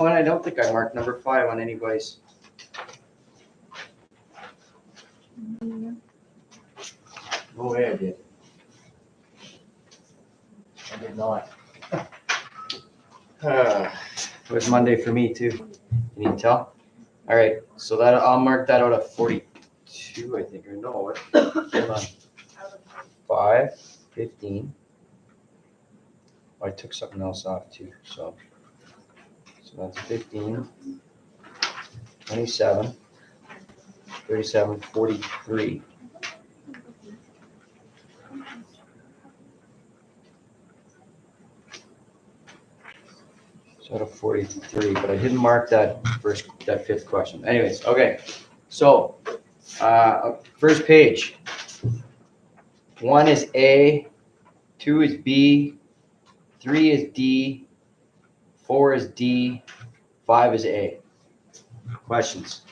And I don't think I marked number 5 on anybody's. No way I did. I did not. It was Monday for me too. Can you tell? All right, so that I'll mark that out at 42, I think, or no, what? Hold on. 5, 15. Oh, I took something else off too, so that's 15, 27, 37, 43. So out of 43, but I didn't mark that fifth question. Anyways, okay. So first page. 1 is A, 2 is B, 3 is D, 4 is D, 5 is A. Questions?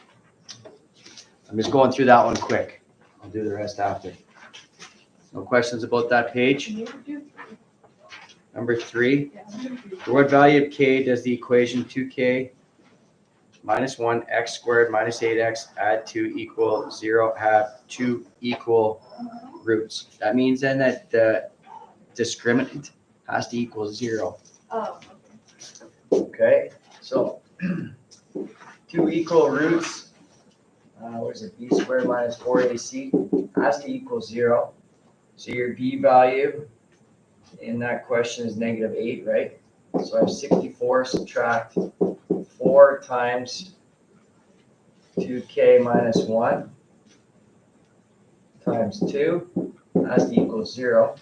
I'm just going through that one quick. I'll do the rest after. No questions about that page? Number 3. For what value of k does the equation 2k minus 1 x squared minus 8x add to equal 0 have 2 equal roots? That means then that the discriminant has to equal 0. Oh, Okay, so 2 equal roots, what is it, b squared minus 4ac has to equal 0. So your b value in that question is -8, right? So I have 64 subtract 4 times 2k minus 1 times 2 has to equal 0.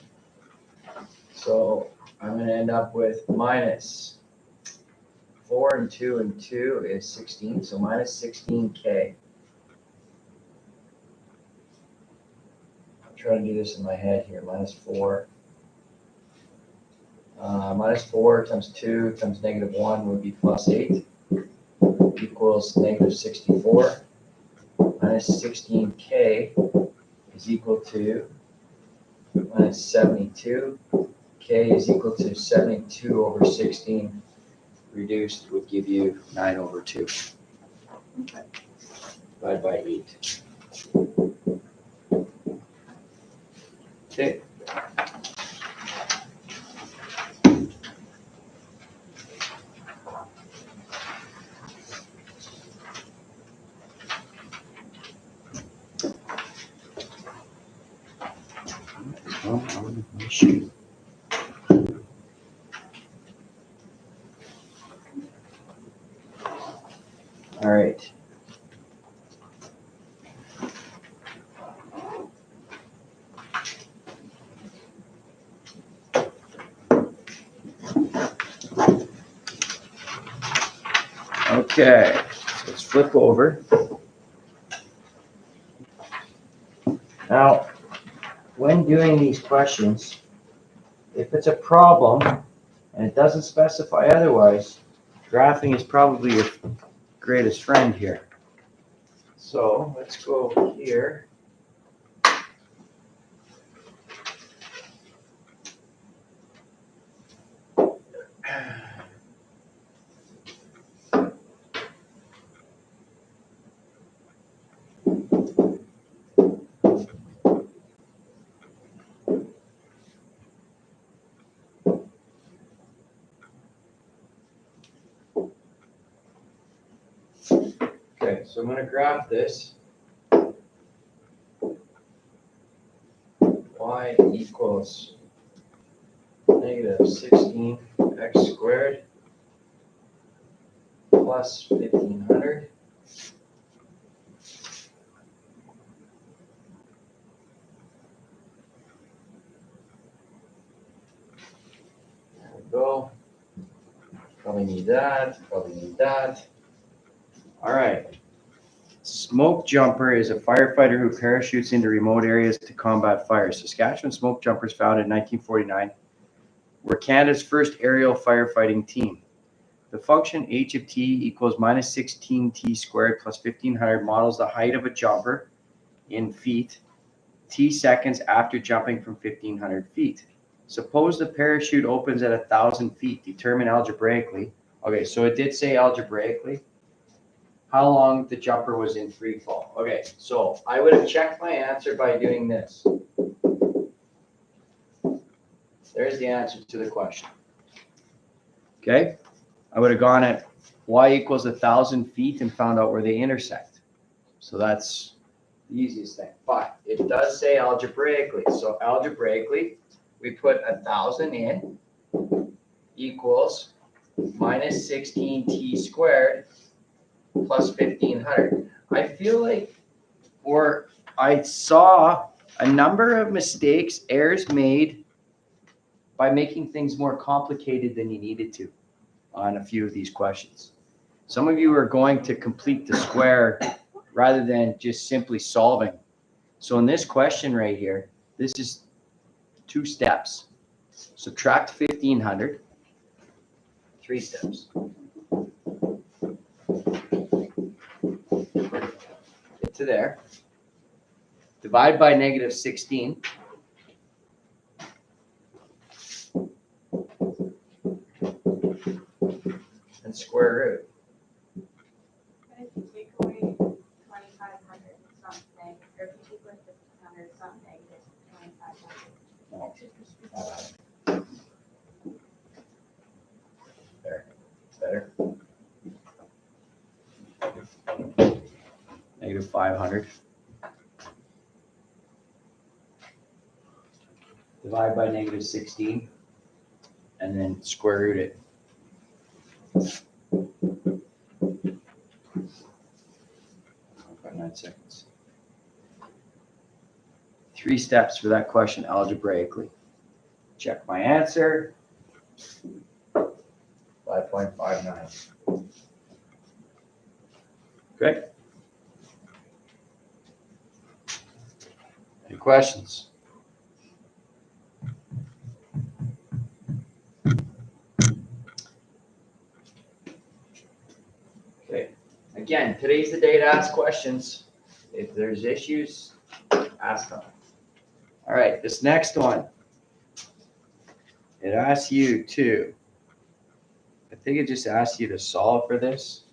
So I'm going to end up with minus 4 and 2 is 16, so minus 16k. I'm trying to do this in my head here, minus 4. Minus 4 times 2 times -1 would be plus 8 equals -64. Minus 16k is equal to minus 72. K is equal to 72 over 16 reduced would give you 9 over 2. okay. Divided by 8. Okay. Shoot. All right. Okay, so let's flip over. Now, when doing these questions, if it's a problem and it doesn't specify otherwise, graphing is probably your greatest friend here. So let's go here. Okay, so I'm going to graph this. Y equals -16 x squared plus 1500. There we go. Probably need that, probably need that. All right. Smoke jumper is a firefighter who parachutes into remote areas to combat fires. Saskatchewan smoke jumpers founded in 1949 were Canada's first aerial firefighting team. The function h of t equals -16t squared plus 1500 models the height of a jumper in feet, t seconds after jumping from 1500 feet. Suppose the parachute opens at 1,000 feet. Determine algebraically Okay, so it did say algebraically how long the jumper was in free fall. Okay, so I would have checked my answer by doing this. There's the answer to the question. Okay, I would have gone at y equals 1,000 feet and found out where they intersect. So that's the easiest thing. But it does say algebraically. So algebraically, we put 1,000 in equals minus 16t squared plus 1,500. I feel like, or I saw a number of mistakes, errors made by making things more complicated than you needed to on a few of these questions. Some of you are going to complete the square rather than just simply solving. So in this question right here, this is 2 steps. Subtract 1,500, 3 steps. Get to there. Divide by negative 16. And square root. But if you take away 2,500, it's not negative. Or if you take away 1,500, it's not negative 2,500. No. There. Better. Negative 500. Divide by negative 16. And then square root it. 9 seconds. 3 steps for that question algebraically. Check my answer. 5.59. Okay. Any questions? Okay. Again, today's the day to ask questions. If there's issues, ask them. All right, this next one. It asks you to, I think it just asks you to solve for this.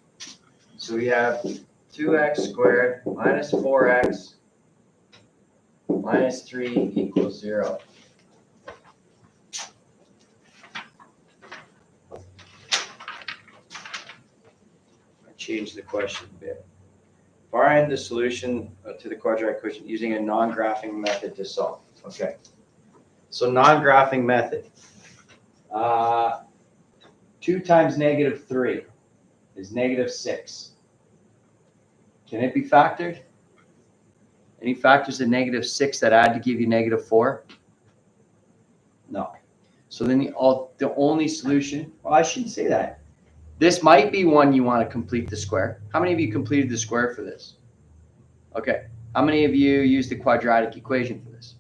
So we have 2x squared minus 4x minus 3 equals 0. Change the question a bit. Find the solution to the quadratic equation using a non-graphing method to solve. Okay. So non-graphing method. 2 times negative 3 is negative 6. Can it be factored? Any factors in negative 6 that add to give you negative 4? No. So then the only solution, well, I shouldn't say that. This might be one you want to complete the square. How many of you completed the square for this? Okay. How many of you used the quadratic equation for this?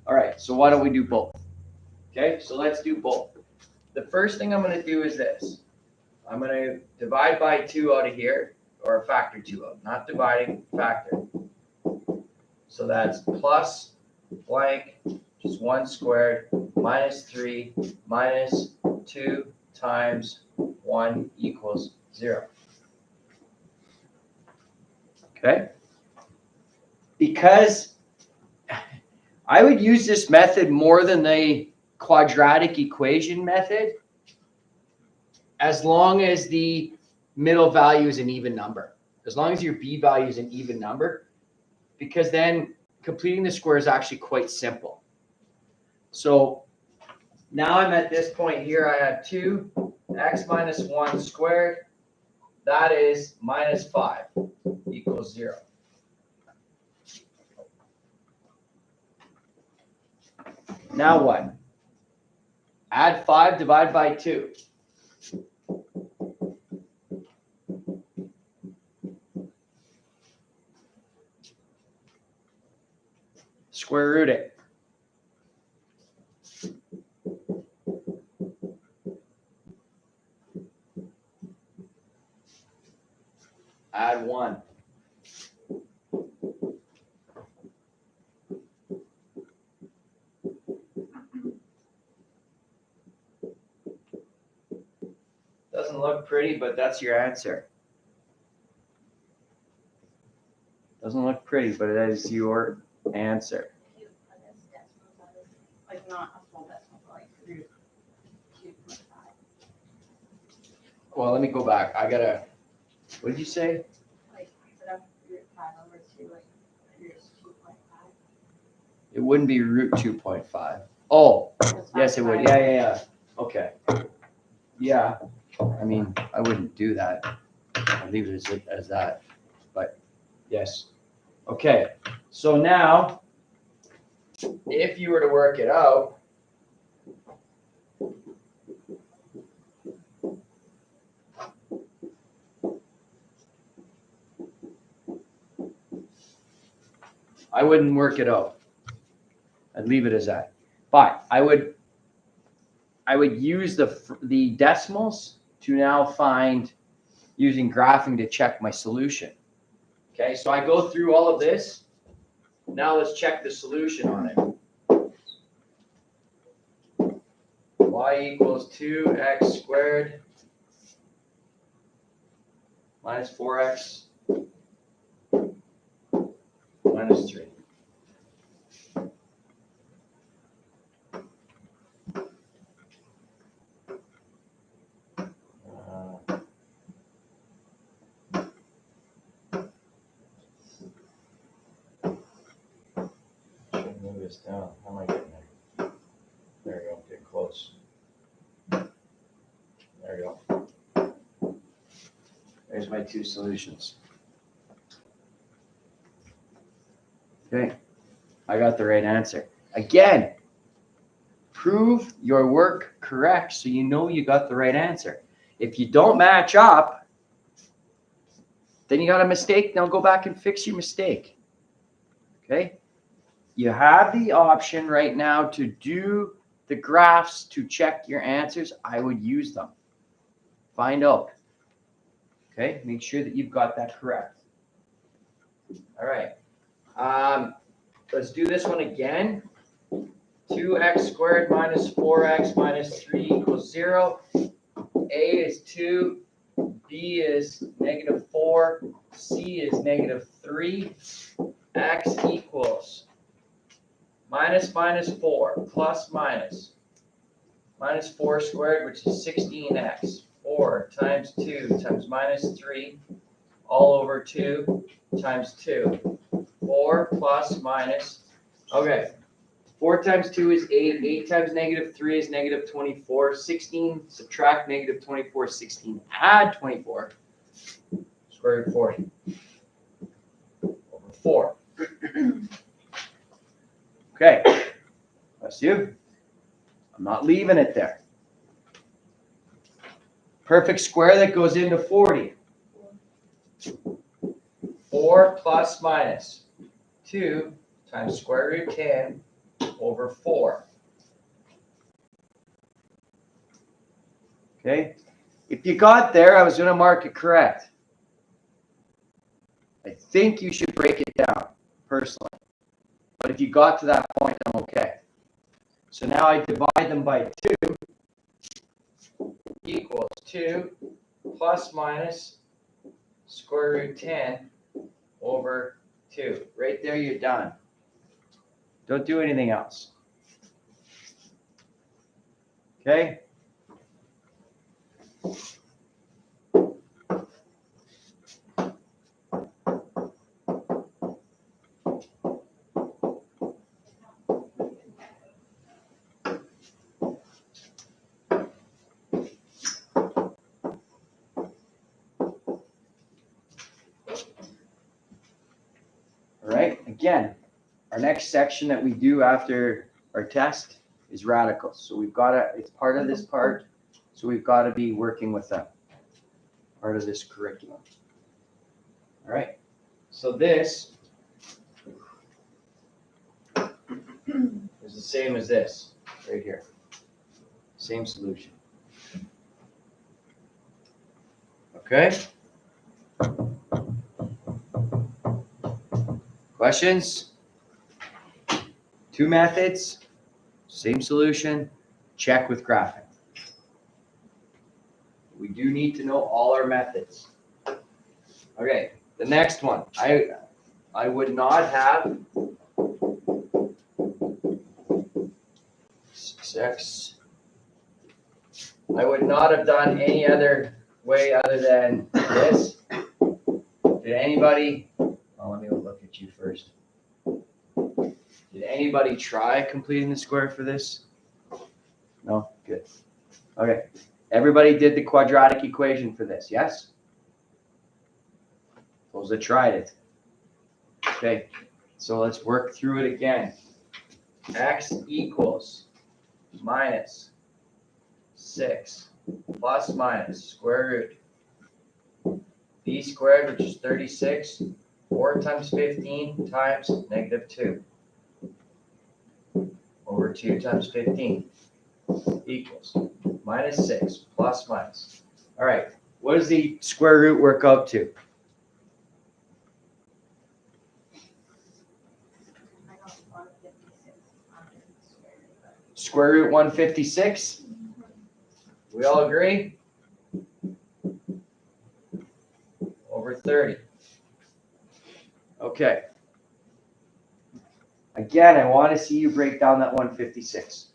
All right. So why don't we do both? Okay. So let's do both. The first thing I'm going to do is this. I'm going to divide by 2 out of here, or factor 2 out. Not dividing, factor. So that's plus blank, just 1 squared, minus 3, minus 2 times 1 equals 0. Okay? Because I would use this method more than the quadratic equation method as long as the middle value is an even number. As long as your b value is an even number, because then completing the square is actually quite simple. So now I'm at this point here. I have 2x minus 1 squared. That is minus 5 equals 0. Now what? Add 5, divide by 2. Square root it. Add 1. Doesn't look look pretty, but that's your answer. Doesn't look pretty, but that is your answer. Like not a full decimal, but like root 2.5. Well, let me go back. I gotta, what did you say? Like instead of root 5 over 2, like root 2.5. It wouldn't be root 2.5. Oh, yes, it would. Yeah. Okay. Yeah, I mean, I wouldn't do that. I'll leave it as that, but yes. Okay, so now, if you were to work it out, I wouldn't work it out. I'd leave it as that. But I would use the decimals to now find, using graphing to check my solution. Okay, so I go through all of this. Now let's check the solution on it. Y equals 2x squared minus 4x minus 3. Should move this down. How am I getting there? There we go. Get close. There we go. There's my two solutions. Okay, I got the right answer. Again, prove your work correct so you know you got the right answer. If you don't match up, then you got a mistake. Now go back and fix your mistake. Okay? You have the option right now to do the graphs to check your answers. I would use them. Find out. Okay? Make sure that you've got that correct. All right. Let's do this one again. 2x squared minus 4x minus 3 equals 0. A is 2. B is negative 4. C is negative 3. X equals minus 4 plus minus 4 squared, which is 16x. 4 times 2 times minus 3 all over 2 times 2. 4 plus minus, okay, 4 times 2 is 8. 8 times negative 3 is negative 24. 16, subtract negative 24, 16. Add 24. Square root 40. Over 4. Okay. That's you. I'm not leaving it there. Perfect square that goes into 40. 4 plus minus 2 times square root 10 over 4. Okay? If you got there, I was going to mark it correct. I think you should break it down, personally. But if you got to that point, I'm okay. So now I divide them by 2 equals 2 plus minus square root 10 over 2. Right there, you're done. Don't do anything else. Okay? All right, again, our next section that we do after our test is radicals. So we've got to, it's part of this part, so we've got to be working with them. Part of this curriculum. All right, so this is the same as this, right here. Same solution. Okay? Questions? Two methods, same solution, check with graphing. We do need to know all our methods. Okay, the next one. I would not have 6x. I would not have done any other way other than this. Did anybody, let me look at you first. Did anybody try completing the square for this? No? Good. Okay. Everybody did the quadratic equation for this, yes? Those that tried it. Okay, so let's work through it again. X equals minus 6 plus minus square root b squared, which is 36, 4 times 15 times negative 2 over 2 times 15 equals minus 6 plus minus. All right, what does the square root work out to? Square root 156? We all agree? Over 30. Okay. Again, I want to see you break down that 156.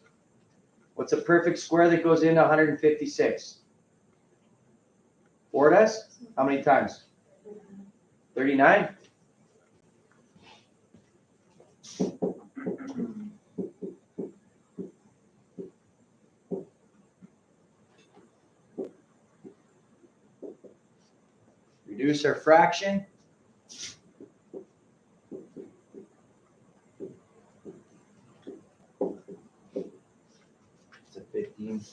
What's a perfect square that goes into 156? 4 does? How many times? 39? Reduce our fraction. It's a 15.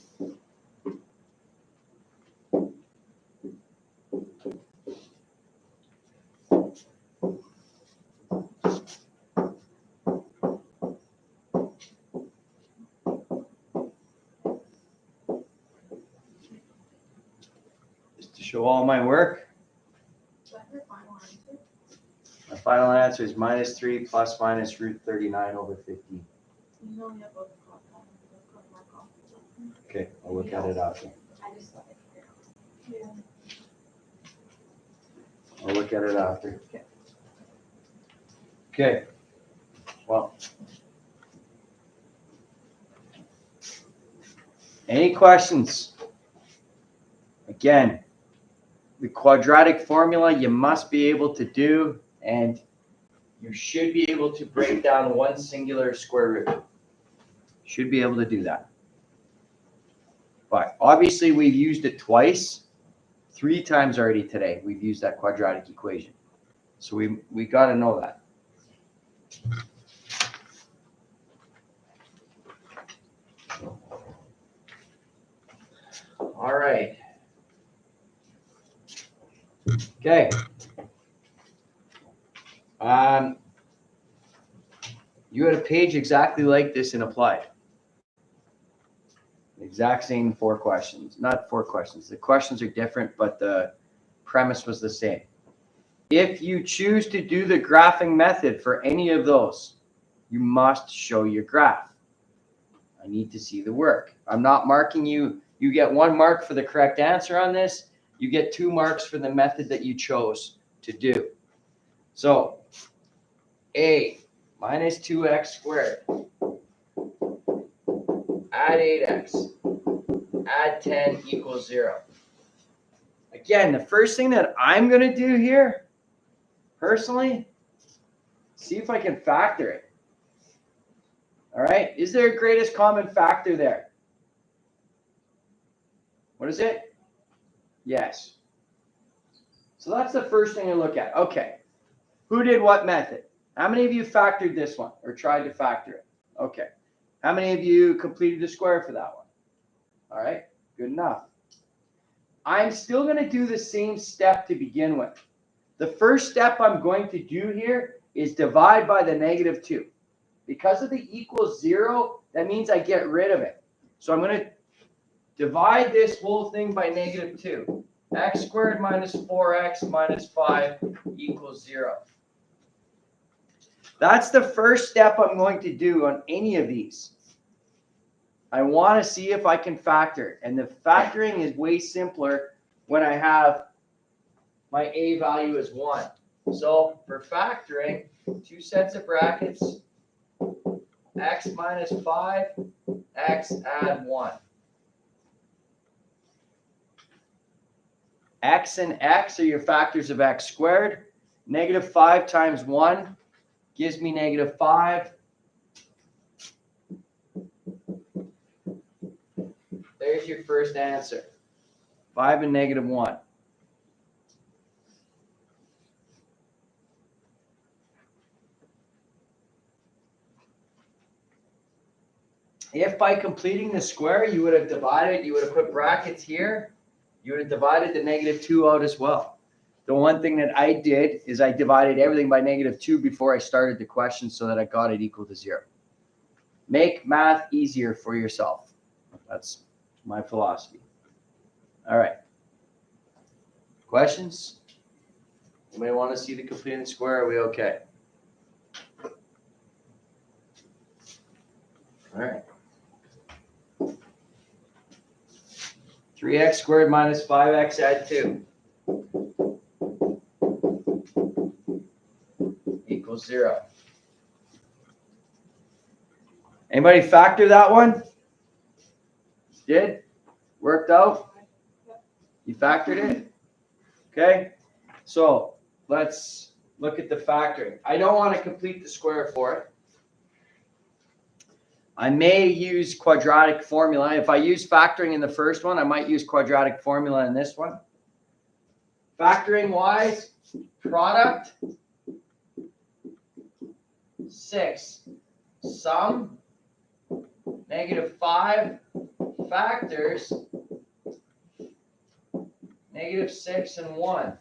Just to show all my work. My final answer is minus 3 plus minus root 39 over 15. Okay, I'll look at it after. I'll look at it after. Okay. Well. Any questions? Again, the quadratic formula you must be able to do, and you should be able to break down one singular square root. Should be able to do that. But obviously we've used it twice, 3 times already today. We've used that quadratic equation. So we got to know that. All right. Okay. You had a page exactly like this in Applied. The exact same 4 questions. Not 4 questions. The questions are different, but the premise was the same. If you choose to do the graphing method for any of those, you must show your graph. I need to see the work. I'm not marking you. You get 1 mark for the correct answer on this. You get 2 marks for the method that you chose to do. So, A minus 2x squared. Add 8x. Add 10 equals 0. Again, the first thing that I'm going to do here, personally, see if I can factor it. All right. Is there a greatest common factor there? What is it? Yes. So that's the first thing to look at. Okay. Who did what method? How many of you factored this one or tried to factor it? Okay. How many of you completed the square for that one? All right. Good enough. I'm still going to do the same step to begin with. The first step I'm going to do here is divide by the negative 2. Because of the equals 0, that means I get rid of it. So I'm going to divide this whole thing by negative 2. X squared minus 4x minus 5 equals 0. That's the first step I'm going to do on any of these. I want to see if I can factor. And the factoring is way simpler when I have my a value is 1. So for factoring, 2 sets of brackets, x minus 5, x add 1. X and x are your factors of x squared. Negative 5 times 1 gives me negative 5. There's your first answer. 5 and negative 1. If by completing the square, you would have divided, you would have put brackets here, you would have divided the negative 2 out as well. The one thing that I did is I divided everything by negative 2 before I started the question so that I got it equal to 0. Make math easier for yourself. That's my philosophy. All right. Questions? Anybody want to see the completing the square? Are we okay? All right. 3x squared minus 5x add 2 equals 0. Anybody factor that one? Did? Worked out? You factored it? Okay. So let's look at the factoring. I don't want to complete the square for it. I may use quadratic formula. If I use factoring in the first one, I might use quadratic formula in this one. Factoring wise, product 6, sum negative 5, factors negative 6 and 1.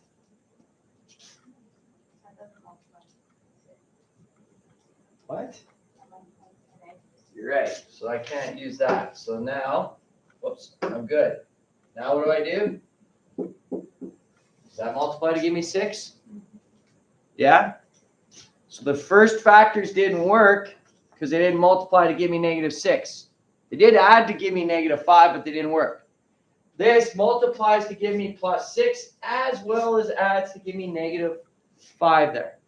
What? You're right. So I can't use that. So now, whoops, I'm good. Now what do I do? Does that multiply to give me 6? Yeah? So the first factors didn't work because they didn't multiply to give me negative 6. They did add to give me negative 5, but they didn't work. This multiplies to give me plus 6 as well as adds to give me negative 5 there.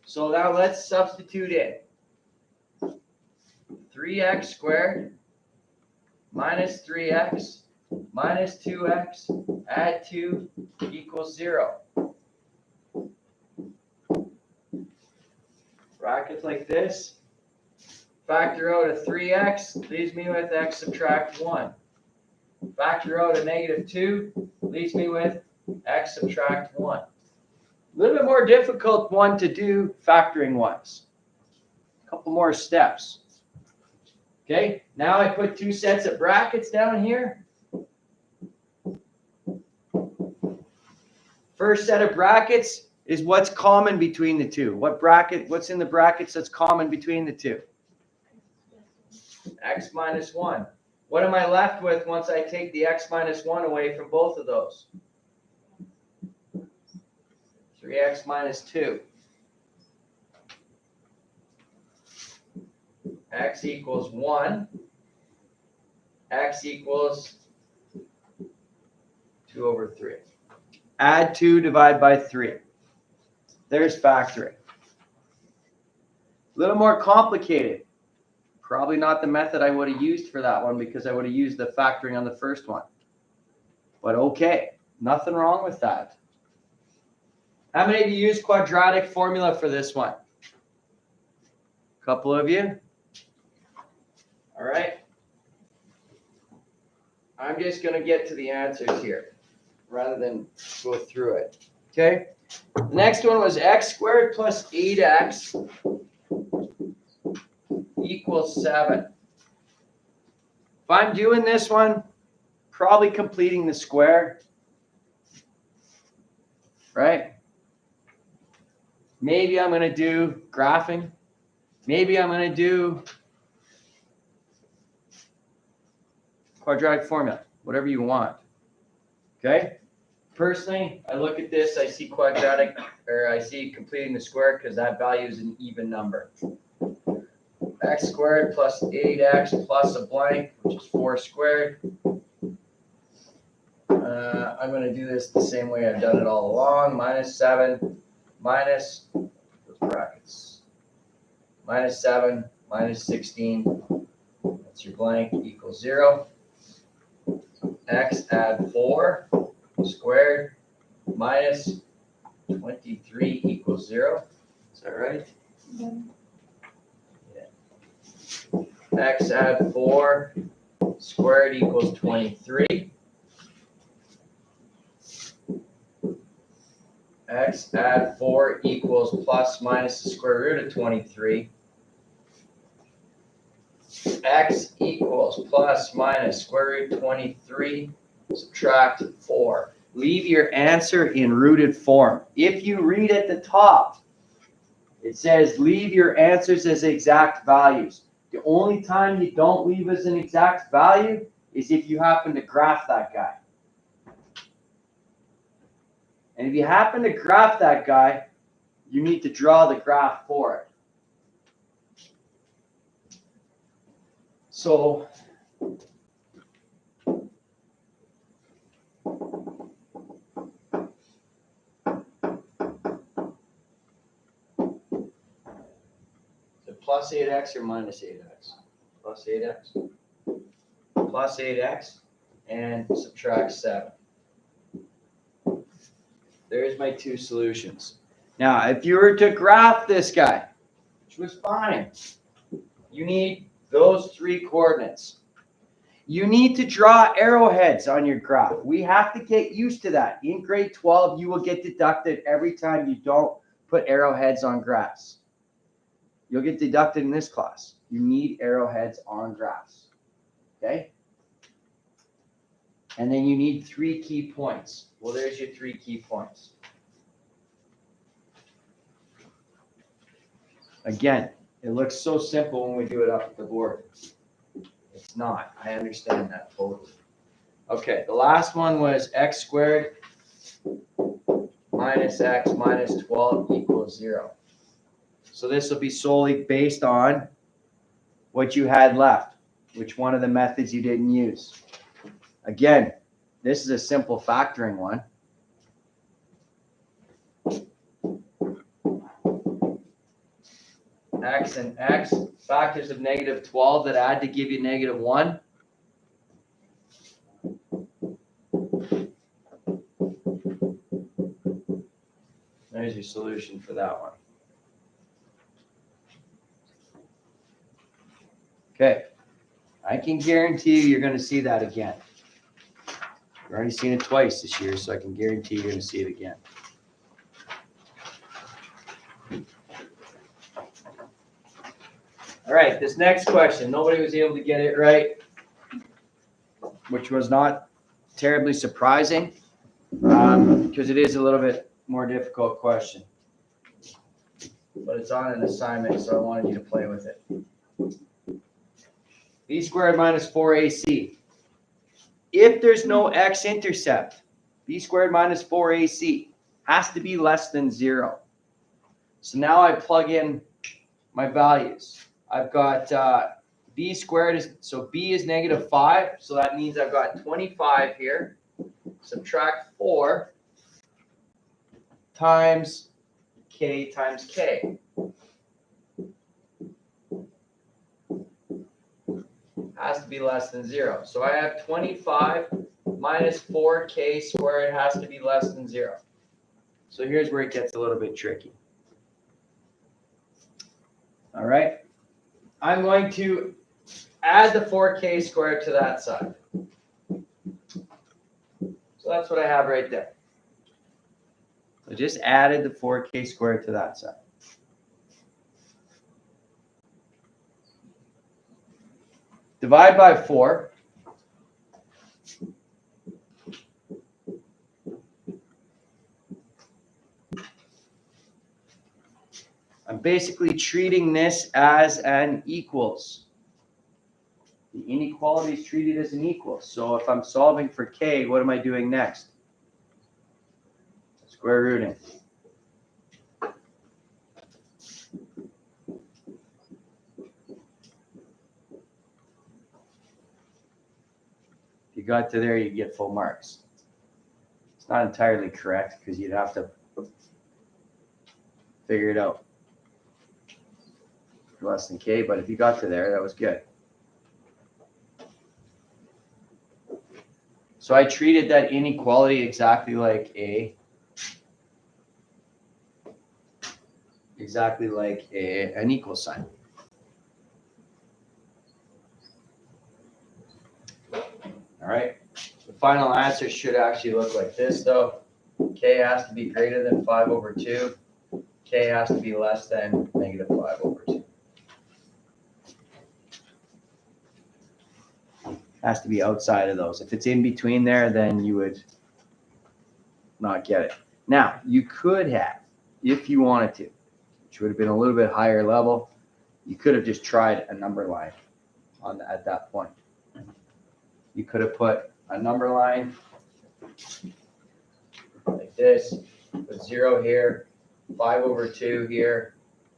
So now let's substitute in. 3x squared minus 3x minus 2x add 2 equals 0. Brackets like this. Factor out a 3x leaves me with x subtract 1. Factor out a negative 2 leaves me with x subtract 1. A little bit more difficult one to do factoring wise. A couple more steps. Okay, now I put 2 sets of brackets down here. First set of brackets is what's common between the two. What's in the brackets that's common between the two? X minus 1. What am I left with once I take the x minus 1 away from both of those? 3x minus 2. X equals 1. X equals 2 over 3. Add 2, divide by 3. There's factoring. A little more complicated. Probably not the method I would have used for that one because I would have used the factoring on the first one. But okay, nothing wrong with that. How many of you use quadratic formula for this one? A couple of you? All right. I'm just going to get to the answers here rather than go through it. Okay. The next one was x squared plus 8x equals 7. If I'm doing this one, probably completing the square, right? Maybe I'm going to do graphing. Maybe I'm going to do quadratic formula, whatever you want. Okay? Personally, I look at this, I see quadratic, or I see completing the square because that value is an even number. x squared plus 8x plus a blank, which is 4 squared. I'm going to do this the same way I've done it all along. Minus 7 minus, those brackets, minus 7 minus 16, that's your blank, equals 0. X add 4 squared minus 23 equals 0. Is that right? Yeah. X add 4 squared equals 23. X add 4 equals plus minus the square root of 23. X equals plus minus square root 23, subtract 4. Leave your answer in rooted form. If you read at the top, it says leave your answers as exact values. The only time you don't leave as an exact value is if you happen to graph that guy. And if you happen to graph that guy, you need to draw the graph for it. So plus 8x or minus 8x? Plus 8x. Plus 8x and subtract 7. There's my two solutions. Now, if you were to graph this guy, which was fine, you need those 3 coordinates. You need to draw arrowheads on your graph. We have to get used to that. In grade 12, you will get deducted every time you don't put arrowheads on graphs. You'll get deducted in this class. You need arrowheads on graphs. Okay? And then you need 3 key points. Well, there's your 3 key points. Again, it looks so simple when we do it up the board. It's not. I understand that totally. Okay, the last one was x squared minus x minus 12 equals 0. So this will be solely based on what you had left, which one of the methods you didn't use. Again, this is a simple factoring one. X and x, factors of negative 12 that add to give you negative 1. There's your solution for that one. Okay, I can guarantee you're going to see that again. You've already seen it twice this year, so I can guarantee you're going to see it again. All right, this next question, nobody was able to get it right, which was not terribly surprising, because it is a little bit more difficult question. But it's on an assignment, so I wanted you to play with it. B squared minus 4ac. If there's no x-intercept, b squared minus 4ac has to be less than 0. So now I plug in my values. I've got b squared, so b is negative 5, so that means I've got 25 here. Subtract 4 times k times k. Has to be less than 0. So I have 25 minus 4k squared has to be less than 0. So here's where it gets a little bit tricky. All right. I'm going to add the 4k squared to that side. So that's what I have right there. I just added the 4k squared to that side. Divide by 4. I'm basically treating this as an equals. The inequality is treated as an equal. So if I'm solving for k, what am I doing next? Square rooting. you got to there, you get full marks. It's not entirely correct because you'd have to figure it out. Less than K, but if you got to there, that was good. So I treated that inequality exactly like an equal sign. All right. The final answer should actually look like this, though. K has to be greater than 5 over 2. K has to be less than negative 5 over 2. Has to be outside of those. If it's in between there, then you would not get it. Now, you could have, if you wanted to, which would have been a little bit higher level, you could have just tried a number line at that point. You could have put a number line like this, with 0 here, 5 over 2 here,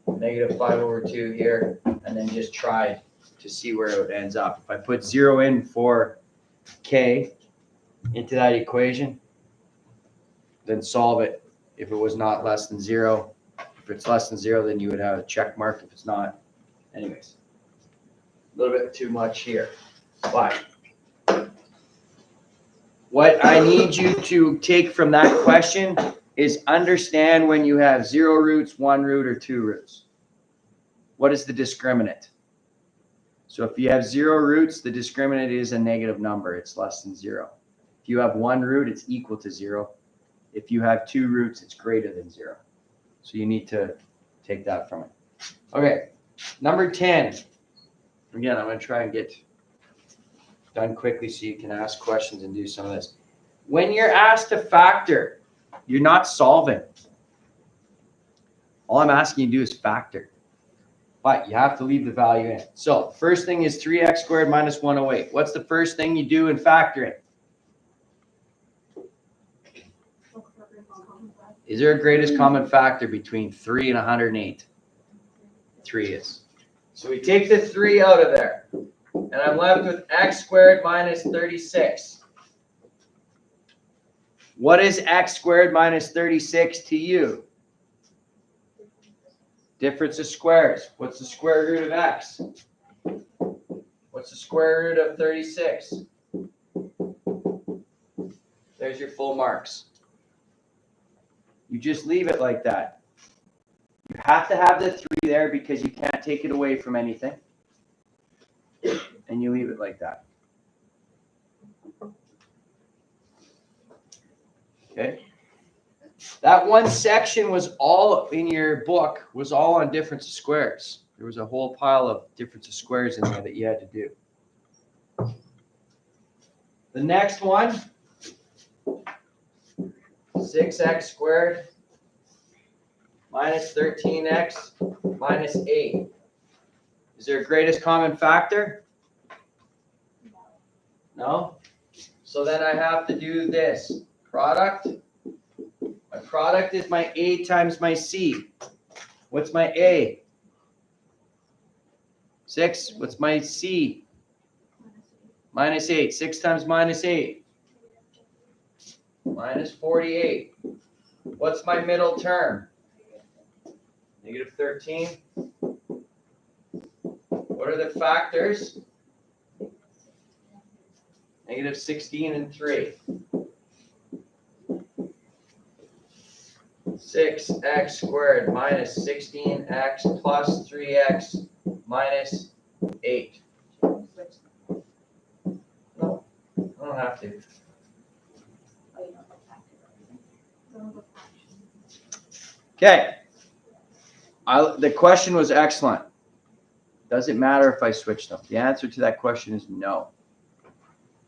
negative 5 over 2 here, and then just tried to see where it ends up. If I put 0 in for K into that equation, then solve it if it was not less than 0. If it's less than 0, then you would have a check mark. If it's not, anyways, a little bit too much here. But what I need you to take from that question is understand when you have 0 roots, 1 root, or 2 roots. What is the discriminant? So if you have 0 roots, the discriminant is a negative number. It's less than 0. If you have 1 root, it's equal to 0. If you have 2 roots, it's greater than 0. So you need to take that from it. Okay, number 10. Again, I'm going to try and get done quickly so you can ask questions and do some of this. When you're asked to factor, you're not solving. All I'm asking you to do is factor. But you have to leave the value in. So first thing is 3x squared minus 108. What's the first thing you do in factoring? Is there a greatest common factor between 3 and 108? 3 is. So we take the 3 out of there. And I'm left with x squared minus 36. What is x squared minus 36 to you? Difference of squares. What's the square root of x? What's the square root of 36? There's your full marks. You just leave it like that. You have to have the 3 there because you can't take it away from anything. And you leave it like that. Okay. That one section was all in your book, was all on difference of squares. There was a whole pile of difference of squares in there that you had to do. The next one, 6x squared minus 13x minus 8. Is there a greatest common factor? No? So then I have to do this. Product. My product is my A times my C. What's my A? 6. What's my C? Minus 8. 6 times minus 8. Minus 48. What's my middle term? Negative 13. What are the factors? Negative 16 and 3. 6x squared minus 16x plus 3x minus 8. No, I don't have to. Okay. The question was excellent. Does it matter if I switch them? The answer to that question is no.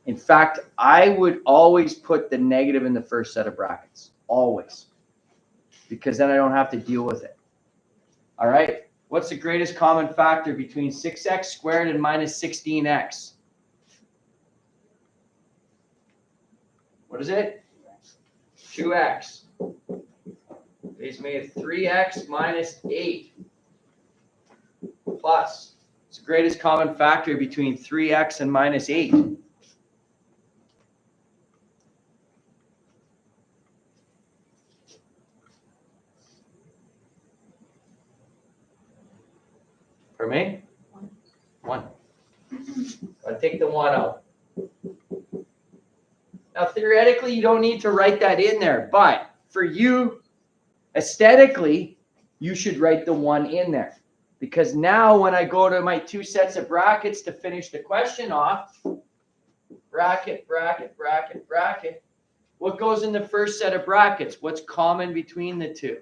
In fact, I would always put the negative in the first set of brackets. Always. Because then I don't have to deal with it. All right. What's the greatest common factor between 6x squared and minus 16x? What is it? 2x. Leaves me with 3x minus 8 plus. What's the greatest common factor between 3x and minus 8? For me? 1. I'll take the 1 out. Now, theoretically, you don't need to write that in there, but for you, aesthetically, you should write the 1 in there. Because now when I go to my 2 sets of brackets to finish the question off, bracket, bracket, bracket, bracket, what goes in the first set of brackets? What's common between the two?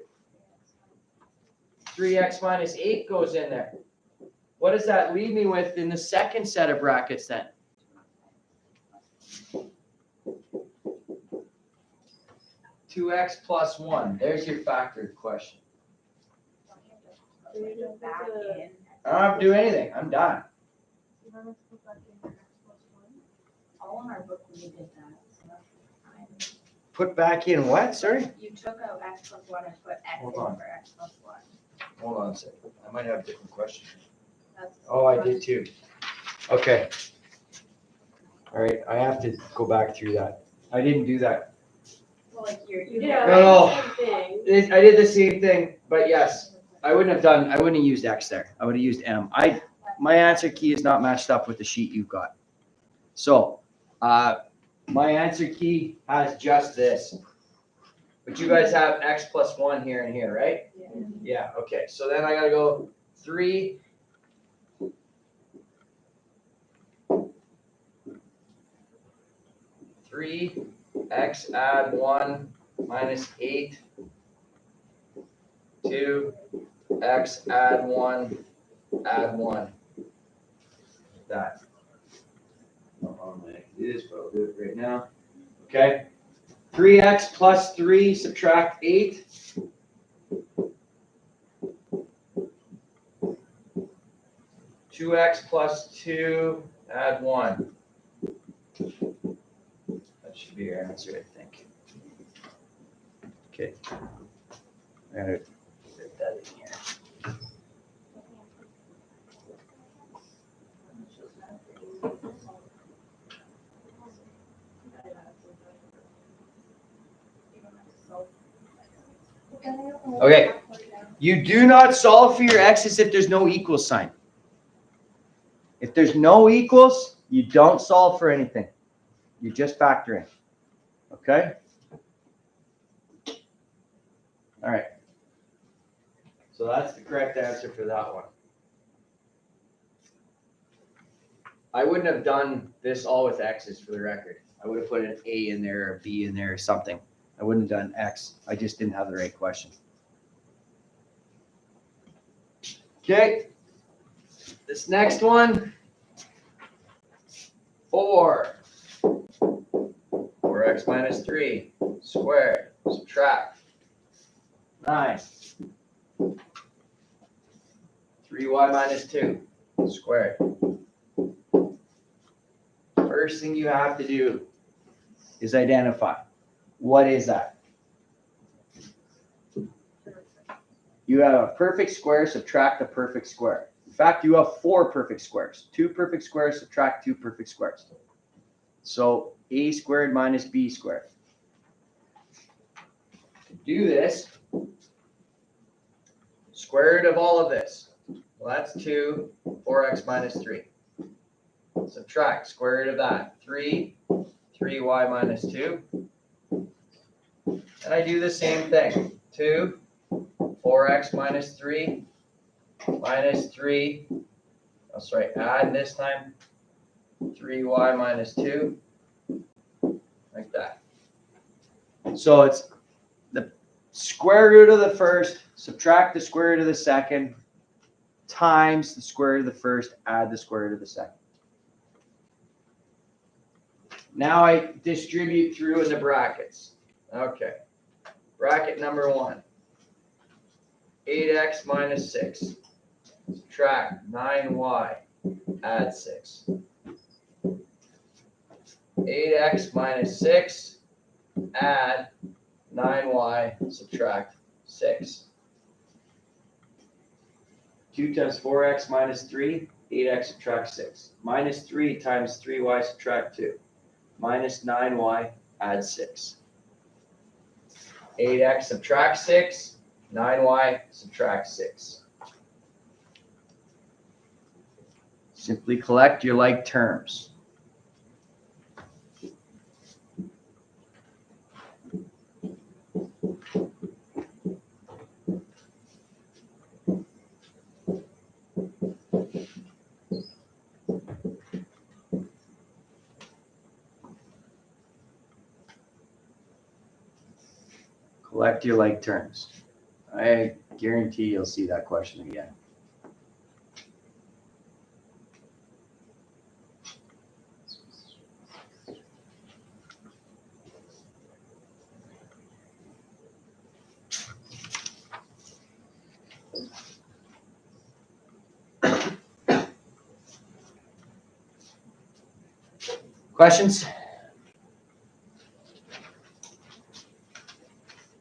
3x minus 8 goes in there. What does that leave me with in the second set of brackets then? 2x plus 1. There's your factored question. So you just back in. I don't have to do anything. I'm done. You don't have to put back in your x plus 1? All in our book we did that, so that's fine. Put back in what? Sorry? You took out x plus 1 and put x in Hold on. for x plus 1. Hold on a second. I might have a different question. That's the Oh, I same did too. Okay. All right. I have to go back through that. I didn't do that. Well, like you Yeah, No. that's the same thing. I did the same thing, but yes, I wouldn't have used X there. I would have used M. My answer key is not matched up with the sheet you've got. So, my answer key has just this. But you guys have X plus 1 here and here, right? Yeah. Yeah, okay. So then I gotta go 3. X add 1 minus 8. 2 x add 1 add 1. That. I don't know how I can do this, but I'll do it right now. Okay. 3x plus 3 subtract 8. 2x plus 2 add 1. That should be your answer, I think. Okay. I gotta fit that in here. Okay. You do not solve for your x's if there's no equal sign. If there's no equals, you don't solve for anything. You just factor in. Okay? All right. So that's the correct answer for that one. I wouldn't have done this all with x's for the record. I would have put an A in there or a B in there or something. I wouldn't have done x. I just didn't have the right question. Okay. This next one. 4. 4x minus 3 squared. Subtract. 9. 3y minus 2 squared. First thing you have to do is identify. What is that? You have a perfect square, subtract a perfect square. In fact, you have 4 perfect squares. 2 perfect squares, subtract 2 perfect squares. So a squared minus b squared. To do this, square root of all of this. Well, that's 2, 4x minus 3. Subtract square root of that. 3, 3y minus 2. And I do the same thing. 2, 4x minus 3, minus 3. Oh, sorry, add this time. 3y minus 2. Like that. So it's the square root of the first, subtract the square root of the second, times the square root of the first, add the square root of the second. Now I distribute through in the brackets. Okay. Bracket number 1. 8x minus 6. Subtract 9y. Add 6. 8x minus 6. Add 9y. Subtract 6. 2 times 4x minus 3. 8x subtract 6. Minus 3 times 3y subtract 2. Minus 9y, add 6. 8x subtract 6, 9y subtract 6. Simply collect your like terms. Collect your like terms. I guarantee you'll see that question again. Questions?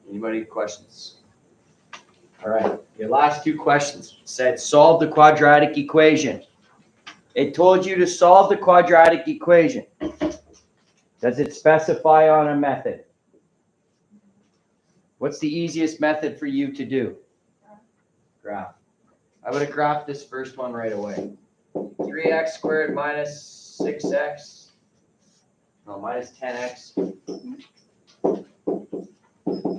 Anybody questions? All right, your last two questions said solve the quadratic equation. It told you to solve the quadratic equation. Does it specify on a method? What's the easiest method for you to do? Graph. I would have graphed this first one right away. 3x squared minus 6x. No, minus 10x.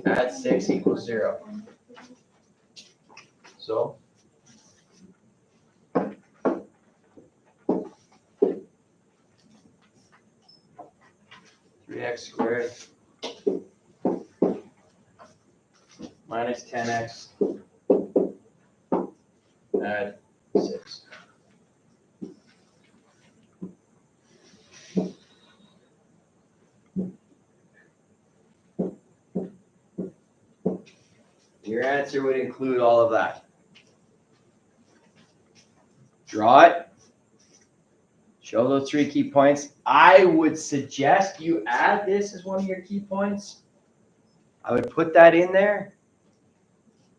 Add 6 equals 0. So, x squared minus 10x add 6. Your answer would include all of that. Draw it. Show those 3 key points. I would suggest you add this as one of your key points. I would put that in there.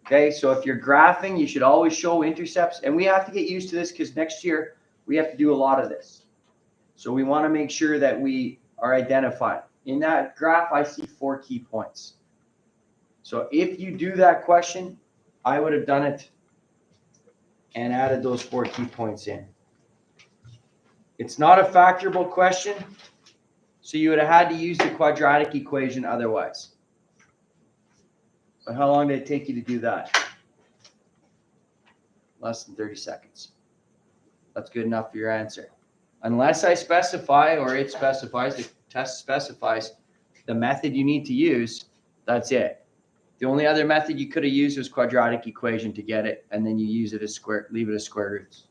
Okay, so if you're graphing, you should always show intercepts. And we have to get used to this because next year we have to do a lot of this. So we want to make sure that we are identified. In that graph, I see 4 key points. So if you do that question, I would have done it and added those 4 key points in. It's not a factorable question, so you would have had to use the quadratic equation otherwise. But how long did it take you to do that? Less than 30 seconds. That's good enough for your answer. Unless I specify or it specifies, the test specifies the method you need to use, that's it. The only other method you could have used was quadratic equation to get it, and then you use it as square, leave it as square roots.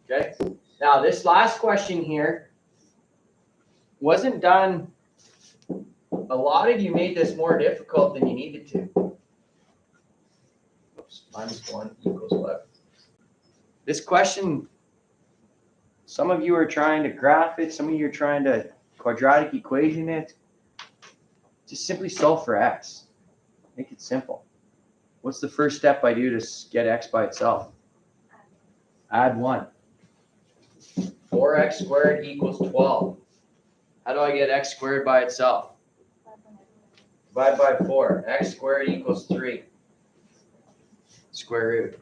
Okay? Now, this last question here wasn't done. A lot of you made this more difficult than you needed to. Oops, -1 equals what? This question, some of you are trying to graph it, some of you are trying to quadratic equation it. Just simply solve for x. Make it simple. What's the first step I do to get x by itself? Add 1. 4x squared equals 12. How do I get x squared by itself? Divide by 4. X squared equals 3. Square root.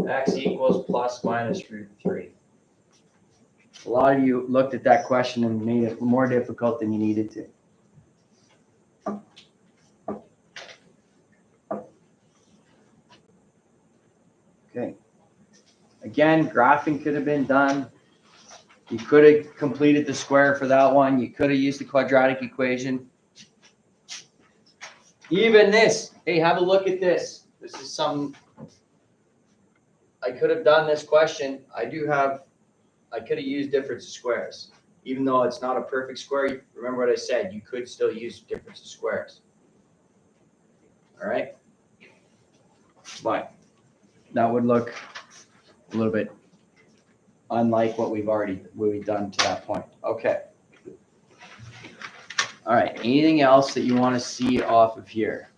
X equals plus minus root 3. A lot of you looked at that question and made it more difficult than you needed to. Okay. Again, graphing could have been done. You could have completed the square for that one. You could have used the quadratic equation. Even this, hey, have a look at this. This is something I could have done this question. I could have used difference of squares. Even though it's not a perfect square, remember what I said, you could still use difference of squares. All right? But that would look a little bit unlike what we've done to that point. Okay. All right. Anything else that you want to see off of here?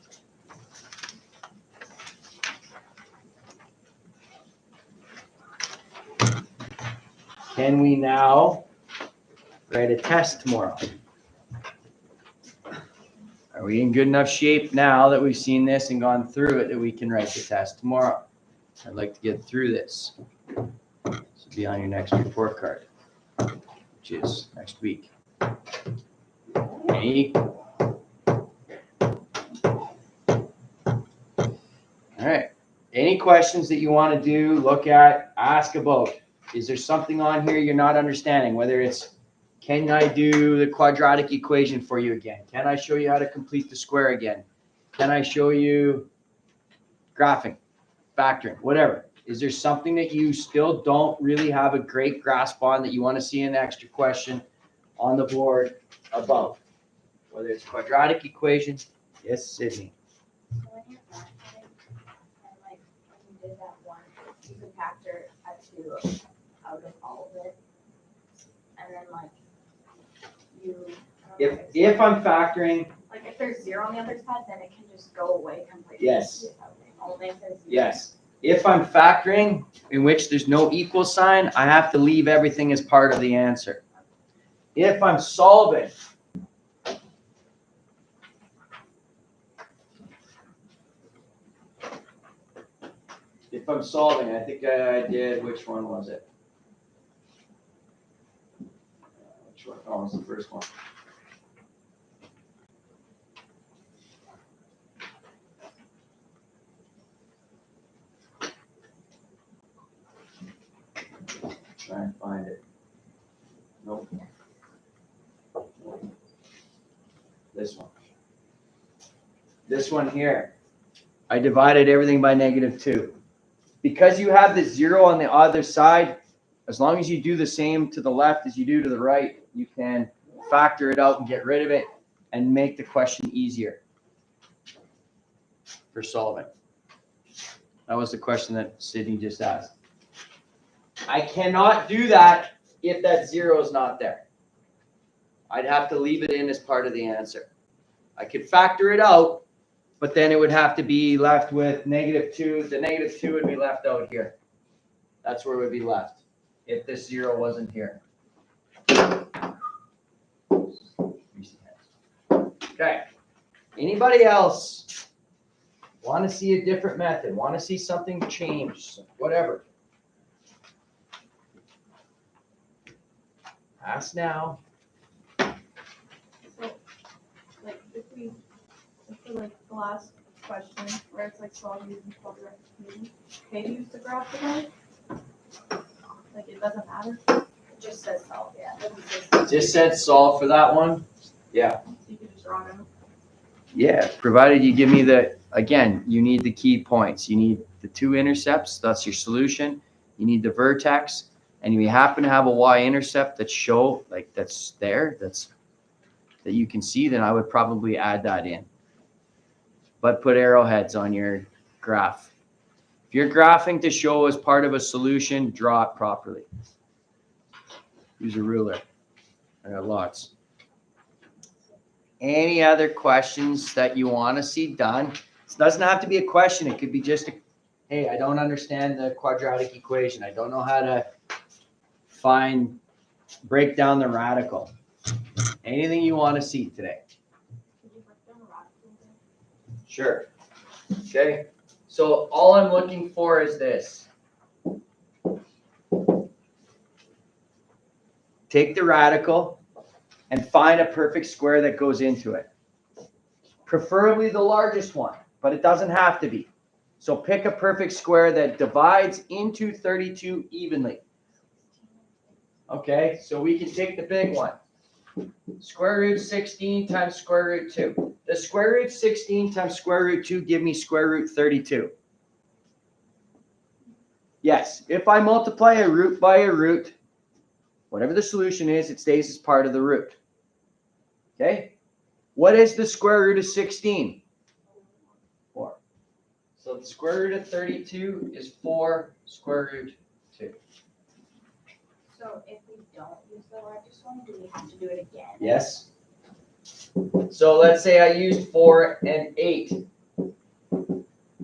Can we now write a test tomorrow? Are we in good enough shape now that we've seen this and gone through it that we can write the test tomorrow? I'd like to get through this. This will be on your next report card, which is next week. Any? All right. Any questions that you want to do, look at, ask about? Is there something on here you're not understanding? Whether it's, can I do the quadratic equation for you again? Can I show you how to complete the square again? Can I show you graphing, factoring, whatever? Is there something that you still don't really have a great grasp on that you want to see an extra question on the board about? Whether it's quadratic equation, yes, Sydney. So when you're factoring, and like when you did that one, you could factor a 2 out of all of it. And then like you. I don't know If I'm factoring, like if there's 0 on the other side, then it can just go away completely. Yes. Okay, only if there's 0. yes. If I'm factoring in which there's no equal sign, I have to leave everything as part of the answer. If I'm solving, I think I did, which one was it? Which one? Oh, it was the first one. Try and find it. Nope. This one. This one here. I divided everything by -2. Because you have the 0 on the other side, as long as you do the same to the left as you do to the right, you can factor it out and get rid of it and make the question easier for solving. That was the question that Sydney just asked. I cannot do that if that 0 is not there. I'd have to leave it in as part of the answer. I could factor it out, but then it would have to be left with -2. The -2 would be left out here. That's where it would be left if this 0 wasn't here. Okay. Anybody else want to see a different method? Want to see something change? Whatever. Ask now. So, like, if we, for like the last question, where it's like solve using quadratic equation, okay to use the graph again? Like, it doesn't matter, It just says solve, yeah. It doesn't say solve. Just said solve for that one. Yeah. so you can just draw it out. Yeah, provided you give me again, you need the key points. You need the 2 intercepts, that's your solution. You need the vertex, and if you happen to have a y-intercept that that's there, that you can see, then I would probably add that in. But put arrowheads on your graph. If you're graphing to show as part of a solution, draw it properly. Use a ruler. I got lots. Any other questions that you want to see done? It doesn't have to be a question. It could be just hey, I don't understand the quadratic equation. I don't know how to break down the radical. Anything you want to see today? Could you break down the radical there? Sure. Okay. So all I'm looking for is this. Take the radical and find a perfect square that goes into it. Preferably the largest one, but it doesn't have to be. So pick a perfect square that divides into 32 evenly. Okay, so we can take the big one. Square root 16 times square root 2. Does square root 16 times square root 2 give me square root 32? Yes, if I multiply a root by a root, whatever the solution is, it stays as part of the root. Okay? What is the square root of 16? 4. So the square root of 32 is 4 square root 2. So if we don't use the largest one, do we have to do it again? Yes. So let's say I used 4 and 8.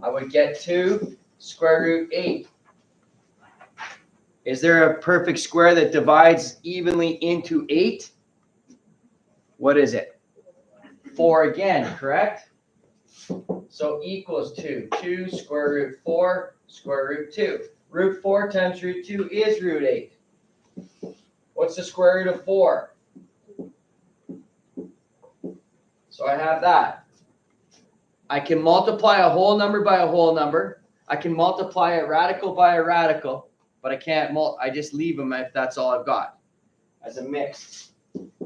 I would get 2 square root 8. Is there a perfect square that divides evenly into 8? What is it? 4 again, correct? So equals 2. 2 square root 4 square root 2. Root 4 times root 2 is root 8. What's the square root of 4? So I have that. I can multiply a whole number by a whole number. I can multiply a radical by a radical, but I can't I just leave them if that's all I've got as a mix.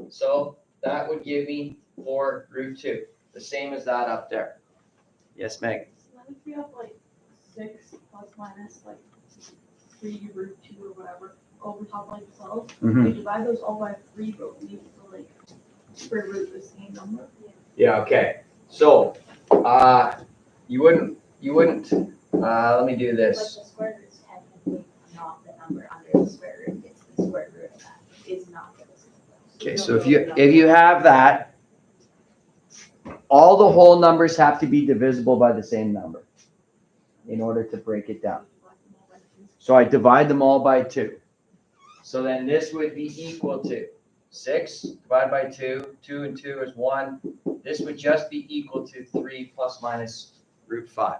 So that would give me 4 root 2, the same as that up there. Yes, Meg? So then if we have like 6 plus minus like 3 root 2 or whatever over top of like 12, we divide those all by 3, but we need to like square root the same number. Yeah, okay. So, you wouldn't, let me do But this. the square root is technically not the number under the square root, it's the square root of that, is not the same. Okay, so if you have that, all the whole numbers have to be divisible by the same number in order to break it down. So I divide them all by 2. So then this would be equal to 6 divided by 2. 2 and 2 is 1. This would just be equal to 3 plus minus root 5.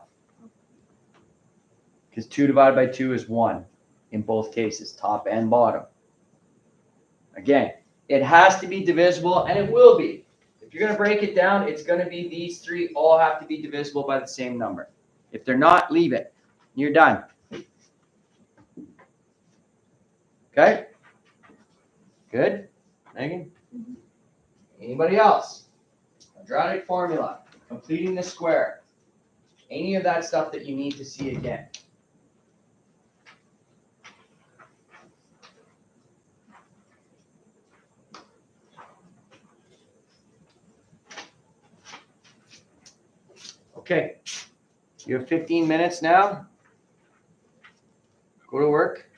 Because 2 divided by 2 is 1 in both cases, top and bottom. Again, it has to be divisible, and it will be. If you're going to break it down, it's going to be these 3 all have to be divisible by the same number. If they're not, leave it. You're done. Okay? Good? Megan? Anybody else? Quadratic formula, completing the square. Any of that stuff that you need to see again. Okay, you have 15 minutes now. Go to work.